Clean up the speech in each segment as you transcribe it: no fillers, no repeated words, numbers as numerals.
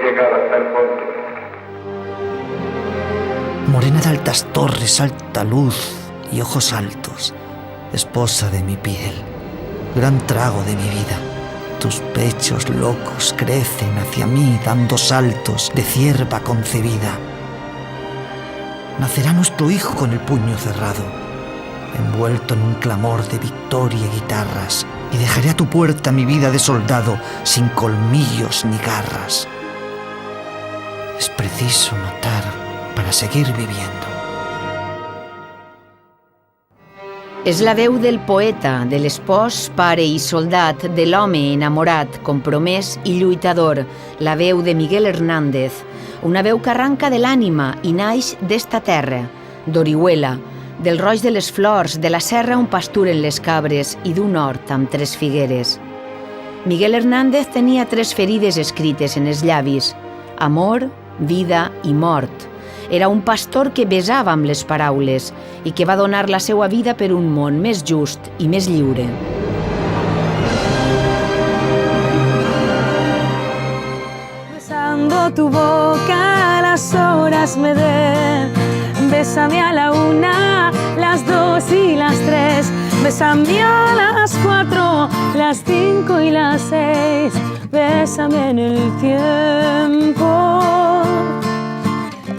llegar hasta el fondo. Morena de altas torres, alta luz y ojos altos, esposa de mi piel, gran trago de mi vida. Tus pechos locos crecen hacia mí dando saltos de cierva concebida. Nacerá nuestro hijo con el puño cerrado, envuelto en un clamor de victoria y guitarras, y dejaré a tu puerta mi vida de soldado sin colmillos ni garras. Es preciso matar para seguir viviendo. És la veu del poeta, de l'espòs, pare i soldat, de l'home enamorat, compromès i lluitador, la veu de Miguel Hernández, una veu que arranca de l'ànima i naix d'esta terra, d'Orihuela, del roig de les flors, de la serra on pasturen les cabres i d'un hort amb 3 figueres. Miguel Hernández tenia 3 ferides escrites en els llavis: amor, vida i mort. Era un pastor que besava amb les paraules i que va donar la seva vida per un món més just i més lliure. Besando tu boca las horas me den, bésame a la 1, las 2 y las 3, bésame a las 4, las 5 y las 6, bésame en el tiempo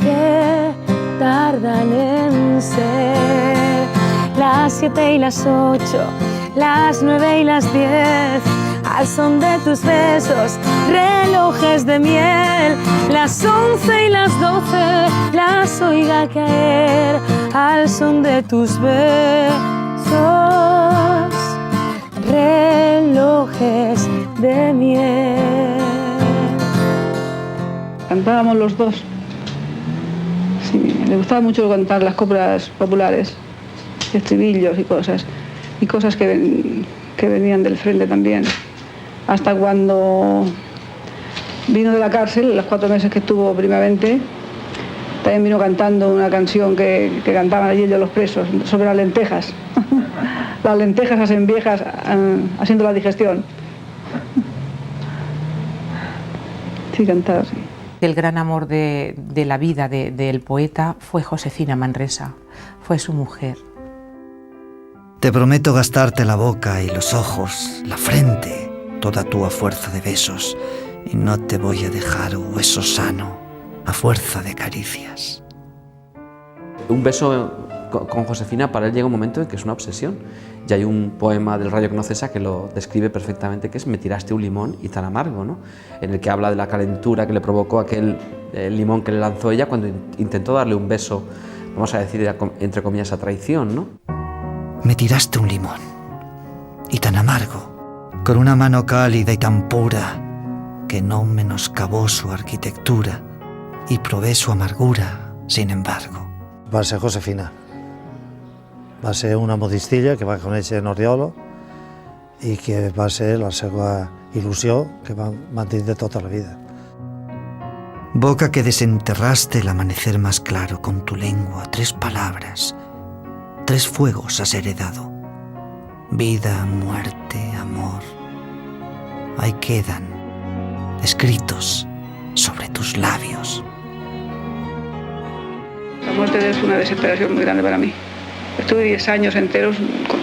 que tardan en ser las 7 y las 8, las 9 y las 10, al son de tus besos, relojes de miel, las 11 y las 12, las oiga caer, al son de tus besos, relojes de miel. Cantábamos los dos. Sí, le gustaba mucho cantar las coplas populares, estribillos y cosas que venían del frente también. Hasta cuando vino de la cárcel, los 4 meses que estuvo primamente, también vino cantando una canción que cantaban allí ellos los presos, sobre las lentejas. Las lentejas hacen viejas haciendo la digestión. Sí, cantaba así. El gran amor de la vida del poeta fue Josefina Manresa, fue su mujer. Te prometo gastarte la boca y los ojos, la frente, toda tú a fuerza de besos, y no te voy a dejar hueso sano a fuerza de caricias. Un beso con Josefina para él llega un momento en que es una obsesión. Y hay un poema del Rayo que no cesa que lo describe perfectamente, que es Me tiraste un limón y tan amargo, ¿no? En el que habla de la calentura que le provocó aquel limón que le lanzó ella cuando intentó darle un beso, vamos a decir, entre comillas, a traición, ¿no? Me tiraste un limón y tan amargo, con una mano cálida y tan pura, que no menoscabó su arquitectura y probé su amargura, sin embargo. Va a ser Josefina. Va a ser una modistilla que va conèixer en Oriola i que va ser la seva il·lusió que va mantenir de tota la vida. Boca que desenterraste el amanecer más claro con tu lengua, 3 palabras, 3 fuegos has heredado. Vida, muerte, amor. Ahí quedan, escritos sobre tus labios. La muerte es una desesperación muy grande para mí. Estuve 10 años enteros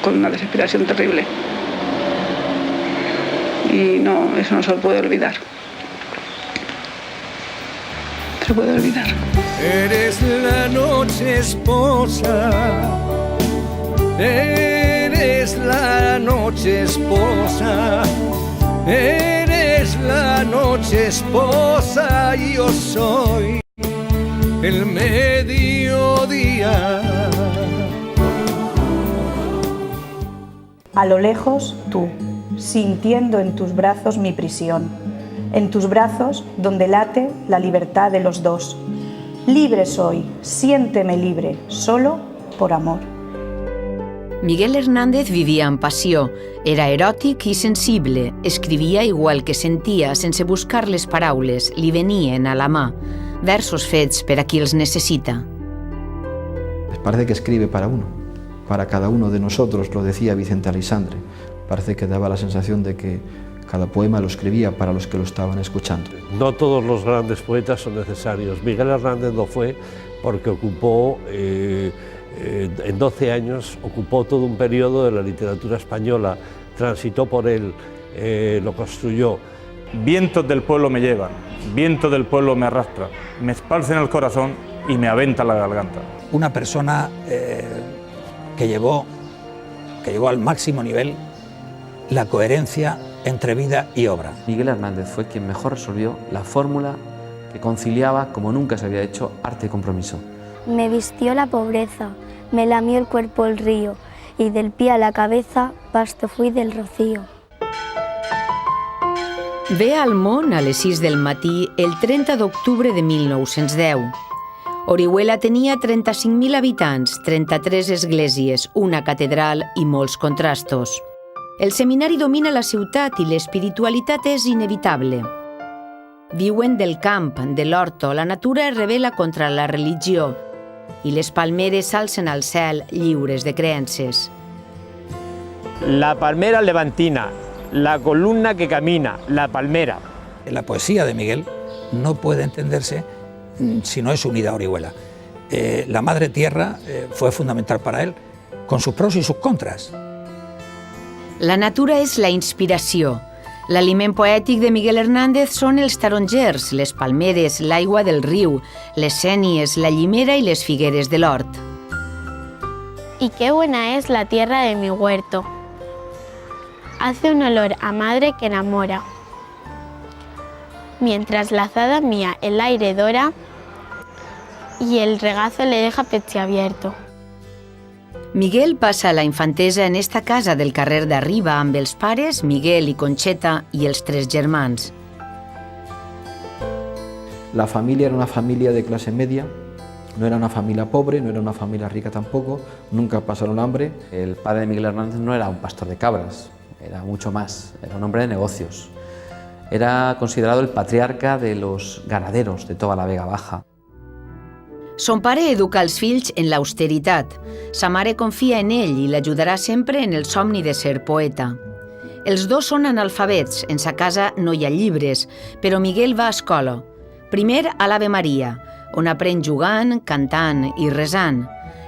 con una desesperación terrible. Y no, eso no se lo puede olvidar. No se puede olvidar. Eres la noche esposa, eres la noche esposa, eres la noche esposa y yo soy el mediodía. A lo lejos, tú, sintiendo en tus brazos mi prisión, en tus brazos donde late la libertad de los dos. Libre soy, siénteme libre, solo por amor. Miguel Hernández vivia amb passió, era eròtic i sensible, escrivia igual que sentia, sense buscar les paraules, li venien a la mà, versos fets per a qui els necessita. Parece que escribe para uno, para cada uno de nosotros, lo decía Vicente Aleixandre. Parece que daba la sensación de que Cada poema lo escribía para los que lo estaban escuchando. No todos los grandes poetas son necesarios. Miguel Hernández lo fue porque ocupó, en 12 años, ocupó todo un periodo de la literatura española, transitó por él, lo construyó. Vientos del pueblo me llevan, viento del pueblo me arrastra, me esparcen el corazón y me aventa la garganta. Una persona que llevó al máximo nivel la coherencia entre vida y obra. Miguel Hernández fue quien mejor resolvió la fórmula que conciliaba como nunca se había hecho arte y compromiso. Me vistió la pobreza, me lamió el cuerpo el río, y del pie a la cabeza pasto fui del rocío. Ve al món a les 6 del matí el 30 d'octubre de 1910. Orihuela tenia 35.000 habitants, 33 esglésies, una catedral i molts contrastos. El seminari domina la ciutat i l'espiritualitat és inevitable. Viuen del camp, de l'horto, la natura es rebel·la contra la religió i les palmeres s'alcen al cel lliures de creences. La palmera levantina, la columna que camina, la palmera. La poesía de Miguel no puede entenderse si no es unida a Orihuela. La madre tierra fue fundamental para él, con sus pros y sus contras. La natura és la inspiració. L'aliment poètic de Miguel Hernández són els tarongers, les palmeres, l'aigua del riu, les sénies, la llimera i les figueres de l'hort. Y qué buena es la tierra de mi huerto. Hace un olor a madre que enamora. Mientras la azada mía el aire dora y el regazo le deja pechiabierto. Miguel passa la infantesa en esta casa del carrer d'Arriba amb els pares, Miguel i Conxeta, i els 3 germans. La familia era una familia de clase media, no era una familia pobre, no era una familia rica tampoco, nunca pasaron hambre. El padre de Miguel Hernández no era un pastor de cabras, era mucho más, era un hombre de negocios. Era considerado el patriarca de los ganaderos de toda la Vega Baja. Son pare educa els fills en l'austeritat. Sa mare confia en ell i l'ajudarà sempre en el somni de ser poeta. Els dos són analfabets, en sa casa no hi ha llibres, però Miguel va a escola. Primer a l'Ave Maria, on aprèn jugant, cantant i resant,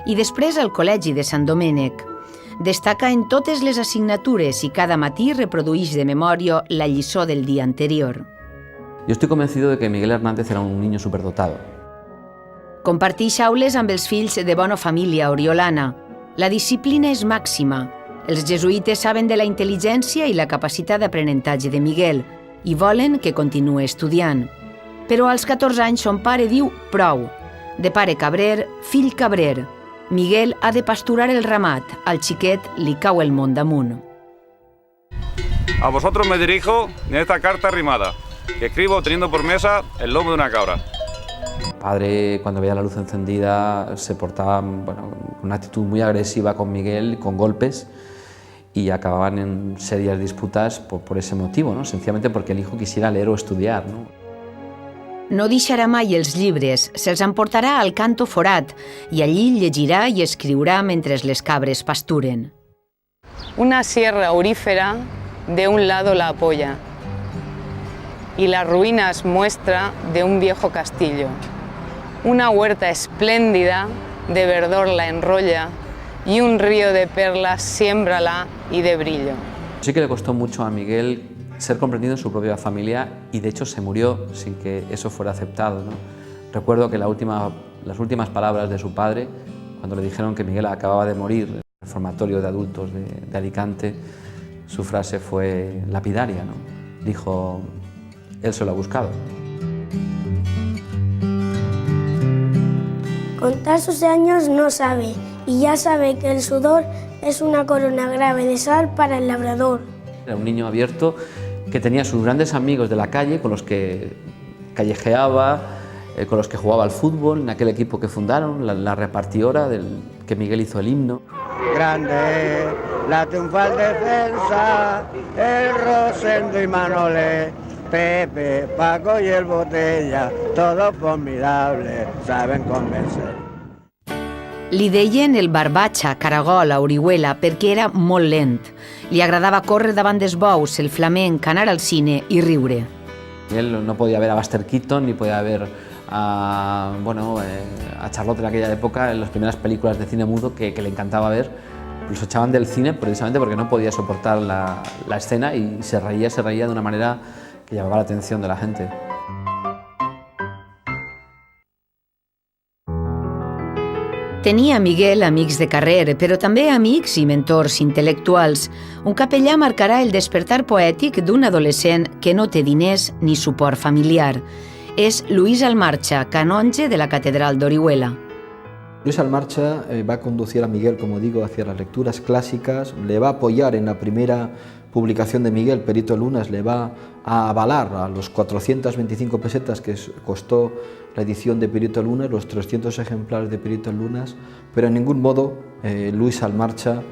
i després al Col·legi de Sant Domènec. Destaca en totes les assignatures i cada matí reprodueix de memòria la lliçó del dia anterior. Yo estoy convencido de que Miguel Hernández era un niño superdotado. Comparteix aules amb els fills de bona família oriolana. La disciplina és màxima. Els jesuïtes saben de la intel·ligència i la capacitat d'aprenentatge de Miguel i volen que continuï estudiant. Però als 14 anys son pare diu prou. De pare cabrer, fill cabrer. Miguel ha de pasturar el ramat. Al xiquet li cau el món damunt. A vosotros me dirijo en esta carta rimada, que escribo teniendo por mesa el lomo de una cabra. El padre, cuando veía la luz encendida, se portaba con una actitud muy agresiva con Miguel, con golpes, y acababan en serias disputas por ese motivo, ¿no? Sencillamente porque el hijo quisiera leer o estudiar, ¿no? No deixarà mai els llibres, se'ls emportarà al canto forat i allí llegirà i escriurà mentre les cabres pasturen. Una sierra aurífera de un lado la apoya y las ruinas muestra de un viejo castillo. Una huerta espléndida de verdor la enrolla y un río de perlas siémbrala y de brillo. Sí que le costó mucho a Miguel ser comprendido en su propia familia y de hecho se murió sin que eso fuera aceptado, ¿no? Recuerdo que las últimas palabras de su padre, cuando le dijeron que Miguel acababa de morir en el reformatorio de adultos de Alicante, su frase fue lapidaria, ¿no? Dijo, él se lo ha buscado. Contar sus años no sabe, y ya sabe que el sudor es una corona grave de sal para el labrador. Era un niño abierto que tenía sus grandes amigos de la calle, con los que callejeaba, con los que jugaba al fútbol, en aquel equipo que fundaron, la repartidora del que Miguel hizo el himno. Grande, la triunfal defensa, el Rosendo y Manolé, Pepe, Paco y el Botella, todos formidables, saben convencer. Li deien el barbatxa, caragol, a Orihuela, perquè era molt lent Li agradava córrer davant dels bous, el flamenc, anar al cine i riure. Él no podía ver a Buster Keaton ni podía ver a Charlotte en aquella época, en las primeras películas de cine mudo que le encantaba ver. Los echaban del cine precisamente porque no podía soportar la escena y se reía de una manera que llamaba la atención de la gente. Tenia Miguel amics de carrer, però també amics i mentors intel·lectuals. Un capellà marcarà el despertar poètic d'un adolescent que no té diners ni suport familiar. És Luis Almarcha, canonge de la Catedral d'Orihuela. Luis Almarcha va a conducir a Miguel, como digo, hacia las lecturas clásicas, le va a apoyar en la primera publicación de Miguel, Perito Lunas, le va a avalar a los 425 pesetas que costó la edición de Perito Lunas, los 300 ejemplares de Perito Lunas, pero en ningún modo Luis Almarcha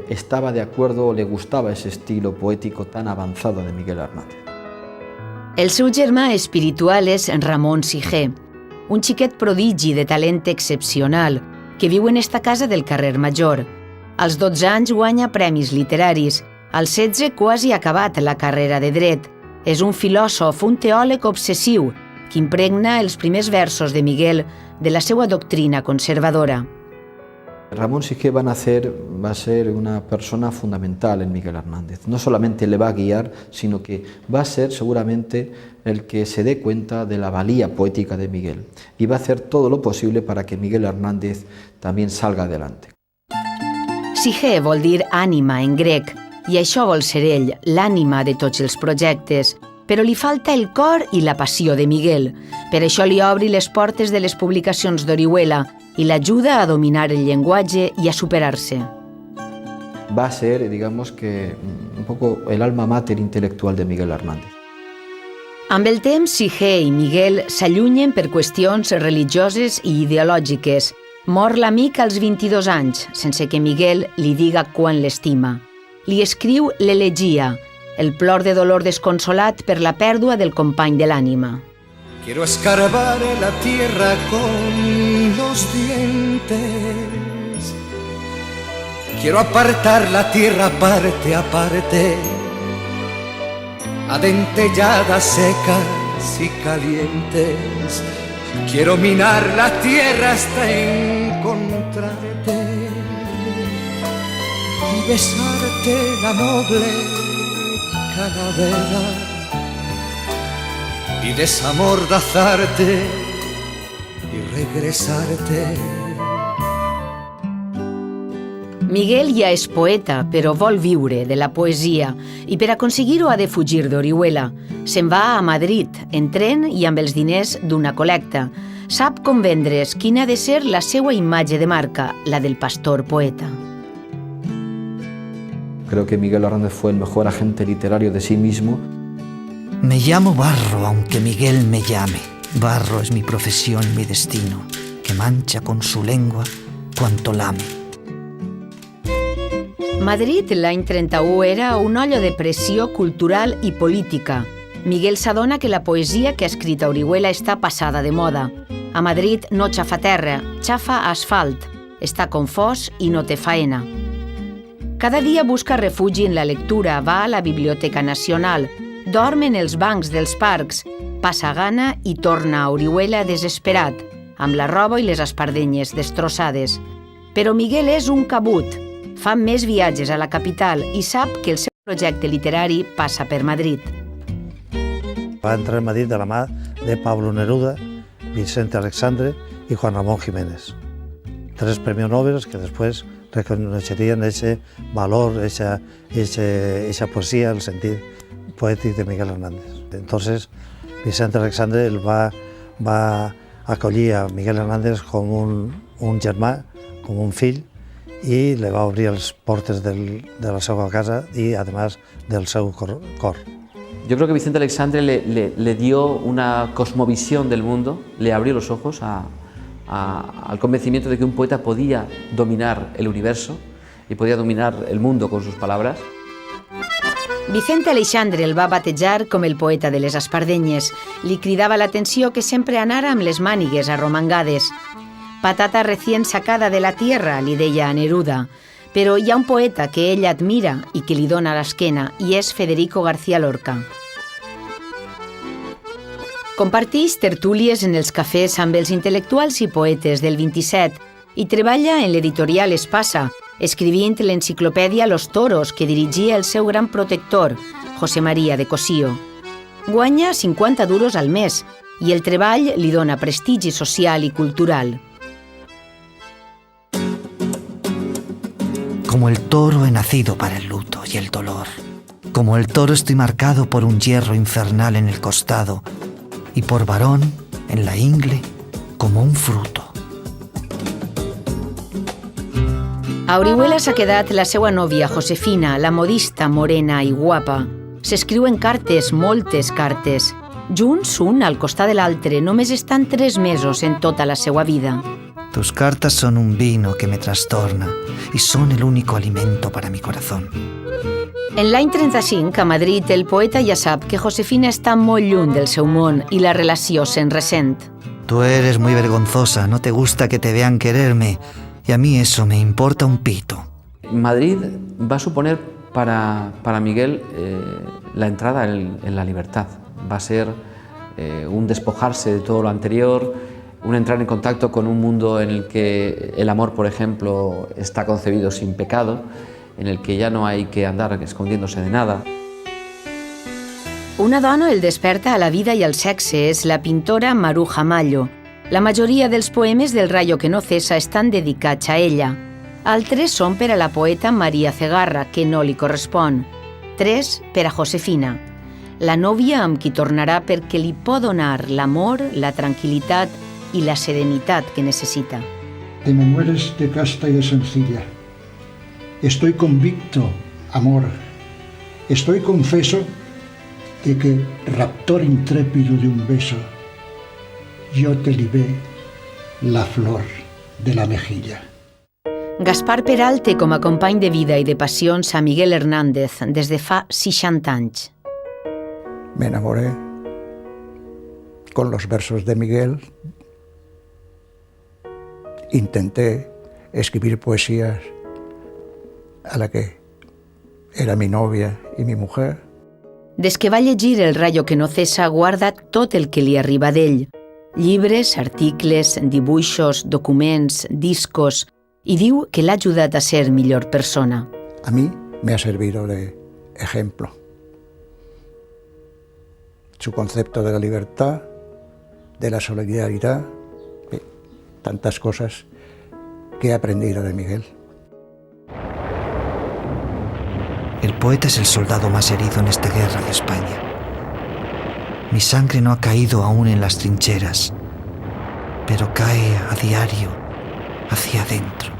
estaba de acuerdo o le gustaba ese estilo poético tan avanzado de Miguel Hernández. El seu germà espiritual és Ramon Sijé, un xiquet prodigi de talent excepcional que viu en esta casa del carrer Major. Als 12 anys guanya premis literaris, als 16 quasi ha acabat la carrera de dret. És un filòsof, un teòleg obsessiu, que impregna els primers versos de Miguel de la seva doctrina conservadora. Ramón Sijé va a ser una persona fundamental en Miguel Hernández. No solamente le va a guiar, sino que va a ser seguramente el que se dé cuenta de la valía poética de Miguel y va a hacer todo lo posible para que Miguel Hernández también salga adelante. Sijé vol dir ànima en grec, i això vol ser ell, l'ànima de tots els projectes, però li falta el cor i la passió de Miguel. Per això li obri les portes de les publicacions d'Orihuela i l'ajuda a dominar el llenguatge i a superar-se. Va a ser, digamos que, un poco el alma mater intelectual de Miguel Hernández. Amb el temps, Sijé i Miguel s'allunyen per qüestions religioses i ideològiques. Mor l'amic als 22 anys, sense que Miguel li diga quan l'estima. Li escriu l'elegia, el plor de dolor desconsolat per la pèrdua del company de l'ànima. Quiero escarbar la tierra con los dientes. Quiero apartar la tierra parte a parte, adentelladas, secas y calientes. Quiero minar la tierra hasta encontrarte y besarte la noble calavera y desamordazarte y regresarte. Miguel ja és poeta, però vol viure de la poesia i per aconseguir-ho ha de fugir d'Orihuela. Se'n va a Madrid, en tren i amb els diners d'una col·lecta. Sap com vendre's quina ha de ser la seva imatge de marca, la del pastor poeta. Creo que Miguel Hernández fue el mejor agente literario de sí mismo. Me llamo Barro, aunque Miguel me llame. Barro es mi profesión y mi destino, que mancha con su lengua cuanto lame. Madrid, l'any 31, era un ollo de pressió cultural i política. Miguel s'adona que la poesia que ha escrit a Orihuela està passada de moda. A Madrid no xafa terra, xafa asfalt. Està confós i no té faena. Cada dia busca refugi en la lectura, va a la Biblioteca Nacional, dorm en els bancs dels parcs, passa gana i torna a Orihuela desesperat, amb la roba i les espardenyes destrossades. Però Miguel és un cabut. Fa més viatges a la capital i sap que el seu projecte literari passa per Madrid. Va entrar a Madrid de la mà de Pablo Neruda, Vicente Alexandre y Juan Ramón Jiménez. 3 premios Nobel que después reconocerían ese valor, esa poesía, el sentido poético de Miguel Hernández. Entonces, Vicente Alexandre va a acollir a Miguel Hernández com un germà, com un fill, i le va obrir les portes de la seva casa y además del seu cor. Yo creo que Vicente Alexandre le dio una cosmovisión del mundo, le abrió los ojos al convencimiento de que un poeta podía dominar el universo y podía dominar el mundo con sus palabras. Vicente Alexandre el va batejar com el poeta de les espardenyes. Li cridava l'atenció que sempre anara amb les mànigues arromangades. Patata recién sacada de la tierra, li deia a Neruda. Però hi ha un poeta que ella admira i que li dona l'esquena, i és Federico García Lorca. Comparteix tertúlies en els cafès amb els intel·lectuals i poetes del 27 i treballa en l'editorial Espasa, escrivint l'enciclopèdia Los Toros, que dirigia el seu gran protector, José María de Cosío. Guanya 50 duros al mes i el treball li dona prestigi social y cultural. Como el toro he nacido para el luto y el dolor. Como el toro estoy marcado por un hierro infernal en el costado y por varón en la ingle como un fruto. A Orihuela s'ha quedat la seva nòvia, Josefina, la modista morena i guapa. S'escriuen cartes, moltes cartes. Junts, un al costat de l'altre, només estan 3 mesos en tota la seva vida. Tus cartas son un vino que me trastorna y son el único alimento para mi corazón. En l'any 35, a Madrid, el poeta ja sap que Josefina està molt lluny del seu món i la relació se'n ressent. Tú eres muy vergonzosa, no te gusta que te vean quererme y a mí eso me importa un pito. Madrid va a suponer para Miguel la entrada en la libertad. Va a ser un despojarse de todo lo anterior, un entrar en contacto con un mundo en el que el amor, por ejemplo, está concebido sin pecado, en el que ya no hay que andar escondiéndose de nada. Una dona el desperta a la vida i al sexe és la pintora Maruja Mallo. La majoria dels poemes del Rayo que no cesa estan dedicats a ella. Altres són per a la poeta Maria Cegarra, que no li correspon. 3 per a Josefina, la nòvia amb qui tornarà perquè li pot donar l'amor, la tranquil·litat y la serenitat que necesita. Te me mueres de casta y de sencilla. Estoy convicto, amor. Estoy confeso de que, raptor intrépido de un beso, yo te libé la flor de la mejilla. Gaspar Peral té com a company de vida i de passions a Miguel Hernández des de fa 60 anys. Me enamoré con los versos de Miguel. Intenté escribir poesías a la que era mi novia y mi mujer. Des que va llegir El Rayo que no cesa, guarda tot el que li arriba d'ell. Llibres, articles, dibuixos, documents, discos, i diu que l'ha ajudat a ser millor persona. A mí me ha servido de ejemplo. Su concepto de la libertad, de la solidaridad, tantas cosas que he aprendido de Miguel. El poeta es el soldado más herido en esta guerra de España. Mi sangre no ha caído aún en las trincheras, pero cae a diario hacia adentro.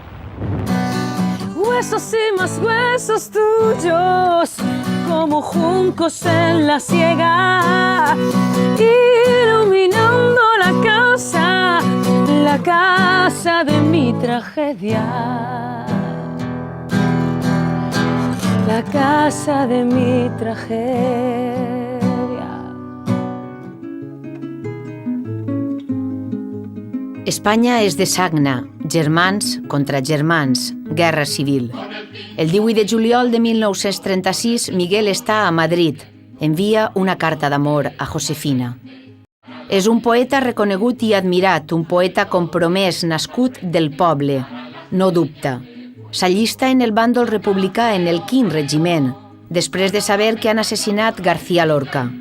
Huesos y más huesos tuyos, como juncos en la siega, iluminando la casa de mi tragedia. La casa de mi tragedia. Espanya és de sagna, germans contra germans, guerra civil. El 18 de juliol de 1936, Miguel està a Madrid. Envia una carta d'amor a Josefina. És un poeta reconegut i admirat, un poeta compromès, nascut del poble. No dubta. S'allista en el bàndol republicà en el 5 regiment, després de saber que han assassinat García Lorca.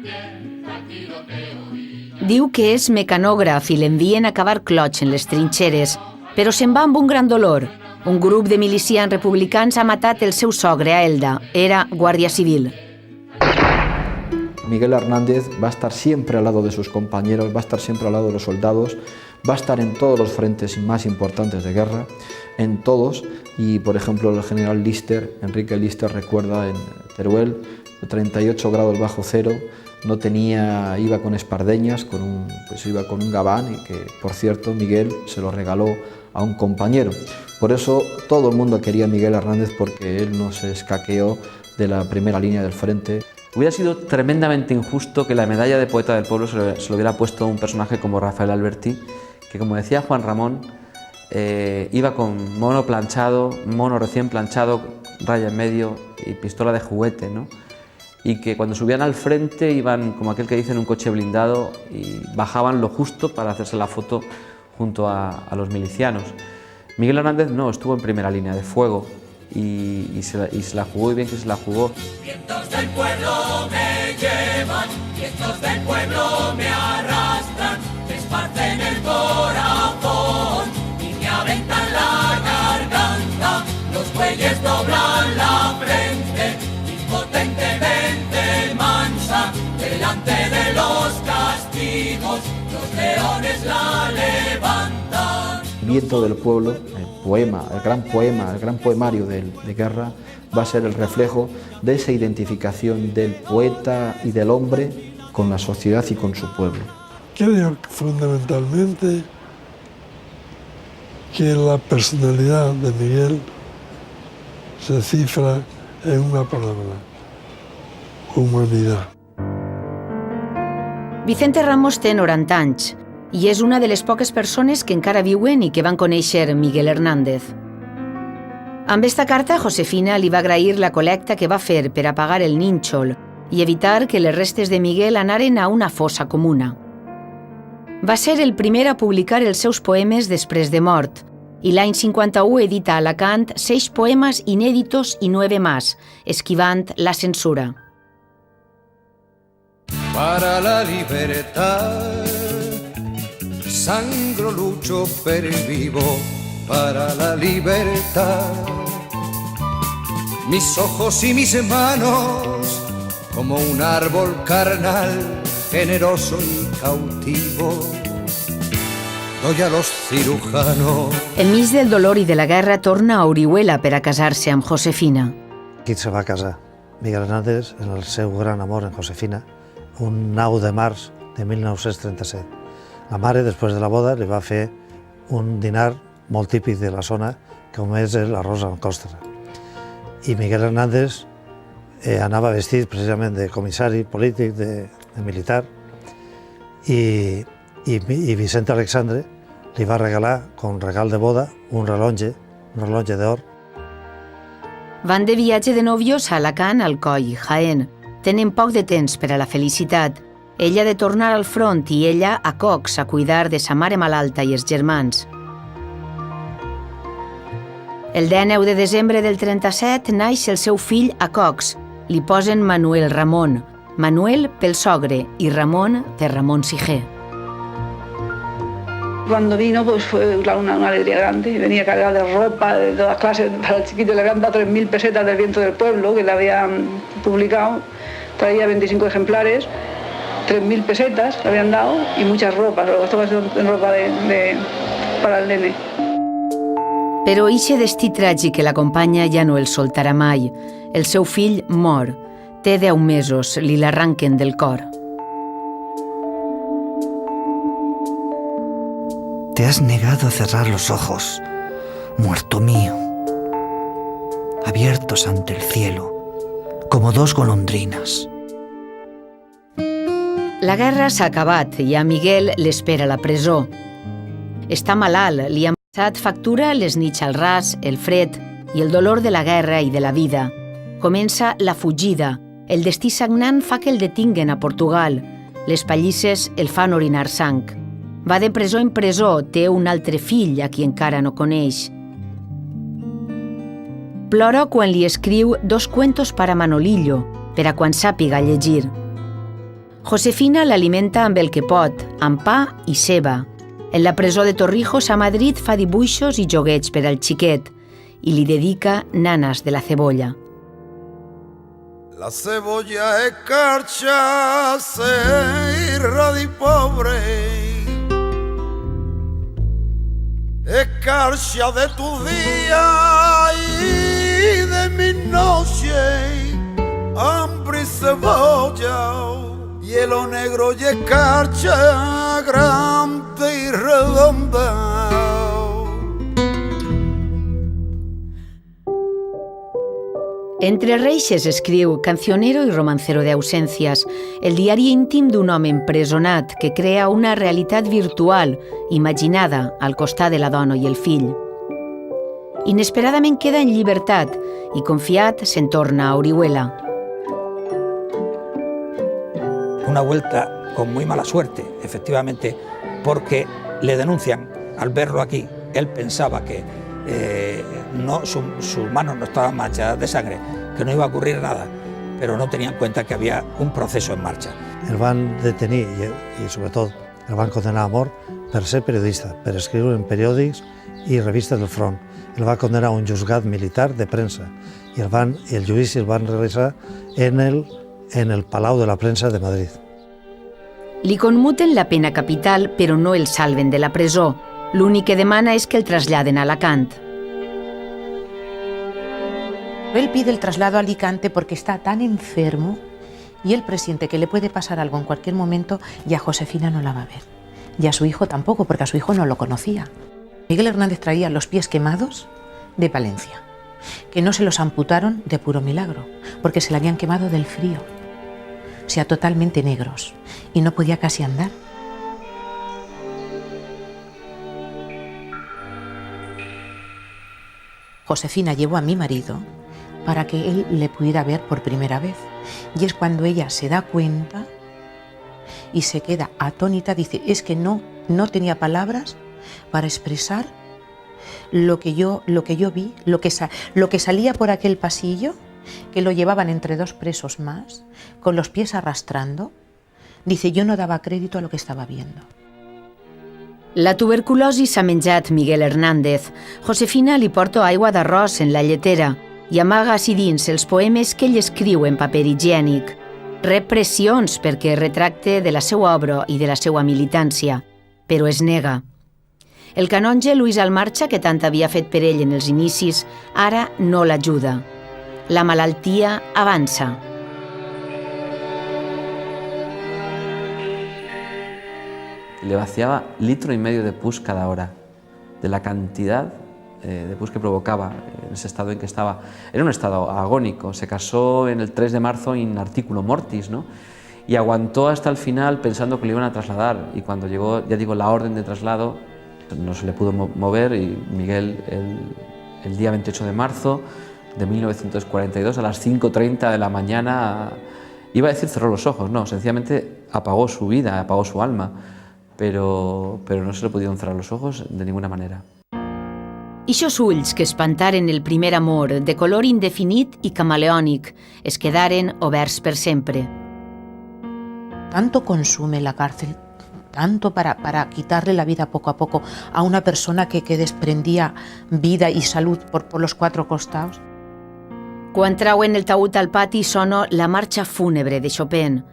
Diu que és mecanògraf i l'envien a cavar clots en les trinxeres, però se'n va amb un gran dolor. Un grup de milicians republicans ha matat el seu sogre a Elda. Era guàrdia civil. Miguel Hernández va a estar siempre al lado de sus compañeros, va a estar siempre al lado de los soldados, va a estar en todos los frentes más importantes de guerra, en todos, y por ejemplo el general Lister, Enrique Lister, recuerda en Teruel, 38 grados bajo cero, no tenía, iba con espardeñas, iba con un gabán, y que por cierto Miguel se lo regaló a un compañero. Por eso todo el mundo quería a Miguel Hernández, porque él no se escaqueó de la primera línea del frente. Hubiera sido tremendamente injusto que la medalla de poeta del pueblo se lo hubiera puesto a un personaje como Rafael Alberti, que como decía Juan Ramón, iba con mono planchado, mono recién planchado, raya en medio y pistola de juguete, ¿no? Y que cuando subían al frente iban, como aquel que dice, en un coche blindado y bajaban lo justo para hacerse la foto junto a los milicianos. Miguel Hernández no, estuvo en primera línea de fuego y se la jugó, y bien que se la jugó. Vientos del pueblo me llevan, vientos del pueblo me arrastran, me esparcen el corazón y me aventan la garganta, los bueyes doblan la frente, impotentemente mansa, delante de los castigos, los leones la levantan. Viento del pueblo, el poema, el gran poemario de Guerra, va a ser el reflejo de esa identificación del poeta y del hombre con la sociedad y con su pueblo. Creo fundamentalmente que la personalidad de Miguel se cifra en una palabra: humanidad. Vicente Ramos té 90 anys i és una de les poques persones que encara viuen i que van conèixer Miguel Hernández. Amb esta carta, Josefina li va agrair la col·lecta que va fer per a pagar el nínxol i evitar que les restes de Miguel anaren a una fossa comuna. Va ser el primer a publicar els seus poemes després de mort i l'any 51 edita a Alacant 6 poemes inèditos i 9 más, esquivant la censura. Para la libertad, sangro, lucho, pervivo para la libertad. Mis ojos y mis manos, como un árbol carnal, generoso y cautivo, doy a los cirujanos. Enmig del dolor i de la guerra torna a Orihuela per a casar-se amb Josefina. Aquí se va casar Miguel Hernández en el seu gran amor en Josefina, un 9 de març de 1937. La mare, després de la boda, li va fer un dinar molt típic de la zona, com és l'arròs amb costra. I Miguel Hernández anava vestit precisament de comissari polític, de militar, i Vicente Alexandre li va regalar, com regal de boda, un rellotge d'or. Van de viatge de nòvios a Alacant, Alcoi, Jaén. Tenen poc de temps per a la felicitat. Ella de tornar al front i ella a Cox a cuidar de sa mare malalta i els germans. El 19 de desembre del 37 naix el seu fill a Cox. Li posen Manuel Ramon. Manuel pel sogre i Ramon per Ramón Siger. Cuando vino, pues fue una alegría grande. Venía cargado de ropa de todas clases. Para el chiquito le habían dado 3.000 pesetas del Viento del Pueblo, que le habían publicado. Traía 25 ejemplares, 3.000 pesetas le habían dado y muchas ropas. Lo gastó en ropa para el nene. Però eixe destí tràgic que l'acompanya ja no el soltarà mai. El seu fill mor. Té 10 mesos, li l'arranquen del cor. Te has negado a cerrar los ojos, muerto mío, abiertos ante el cielo, como 2 golondrinas. La guerra s'ha acabat i a Miguel l'espera a la presó. Està malalt, li han passat factura les nits al ras, el fred i el dolor de la guerra i de la vida. Comença la fugida. El destí sagnant fa que el detinguen a Portugal. Les pallisses el fan orinar sang. Va de presó en presó, té un altre fill a qui encara no coneix. Plora quan li escriu 2 cuentos para Manolillo, per a quan sàpiga llegir. Josefina l'alimenta amb el que pot, amb pa i ceba. En la presó de Torrijos, a Madrid, fa dibuixos i joguets per al xiquet i li dedica Nanas de la cebolla. La cebolla escarcha, serra di pobre, escarcha de tu día y de mi noche, hambre y cebolla, hielo negro y escarcha grande y redonda. Entre reixes escriu Cancionero i romancero d'ausencias, el diari íntim d'un home empresonat que crea una realitat virtual, imaginada al costat de la dona i el fill. Inesperadament queda en llibertat i, confiat, se'n torna a Orihuela. Una vuelta con muy mala suerte, efectivamente, porque le denuncian al verlo aquí. Él pensaba que sus manos no estaban manchadas de sangre, que no iba a ocurrir nada, pero no tenía en cuenta que había un proceso en marcha. El van detenir i sobretot el van condenar a mort per ser periodista, per escriure en periòdics i revistes del front. El va condenar a un juzgat militar de premsa i el judici el van realitzar en el Palau de la Premsa de Madrid. Li commuten la pena capital, però no el salven de la presó. L'únic que demana és que el traslladen a Alacant. Él pide el traslado a Alicante porque está tan enfermo y él presiente que le puede pasar algo en cualquier momento y a Josefina no la va a ver. Y a su hijo tampoco, porque a su hijo no lo conocía. Miguel Hernández traía los pies quemados de Palencia, que no se los amputaron de puro milagro, porque se le habían quemado del frío. O sea, totalmente negros, y no podía casi andar. Josefina llevó a mi marido para que él le pudiera ver por primera vez. Y es cuando ella se da cuenta y se queda atónita, dice, es que no tenía palabras para expresar lo que yo vi, lo que salía por aquel pasillo, que lo llevaban entre dos presos más, con los pies arrastrando. Dice, yo no daba crédito a lo que estaba viendo. La tuberculosi s'ha menjat Miguel Hernández. Josefina li porta aigua d'arròs en la lletera i amaga així dins els poemes que ell escriu en paper higiènic. Rep pressions perquè retracte de la seva obra i de la seva militància, però es nega. El canonge Luis Almarcha, que tant havia fet per ell en els inicis, ara no l'ajuda. La malaltia avança. Le vaciaba 1,5 litros de pus cada hora, de la cantidad de pus que provocaba en ese estado en que estaba. Era un estado agónico, se casó en el 3 de marzo in articulo mortis, ¿no? Y aguantó hasta el final pensando que lo iban a trasladar, y cuando llegó, ya digo, la orden de traslado, no se le pudo mover, y Miguel el día 28 de marzo de 1942 a las 5:30 de la mañana, iba a decir cerró los ojos, no, sencillamente apagó su vida, apagó su alma, pero no se le pudieron cerrar los ojos de ninguna manera. Ixos ulls que espantaren el primer amor, de color indefinit i camaleònic, es quedaren oberts per sempre. Tanto consume la cárcel, tanto para quitarle la vida poco a poco a una persona que desprendía vida y salud por los cuatro costados. Quan trauen el taüt al pati sona la marxa fúnebre de Chopin.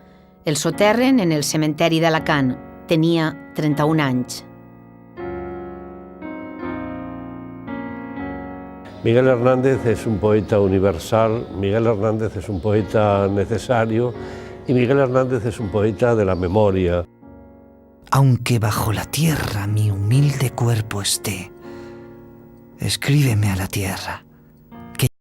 El soterren en el cementeri d'Alacant. Tenia 31 anys. Miguel Hernández es un poeta universal, Miguel Hernández es un poeta necesario y Miguel Hernández es un poeta de la memoria. Aunque bajo la tierra mi humilde cuerpo esté, escríbeme a la tierra.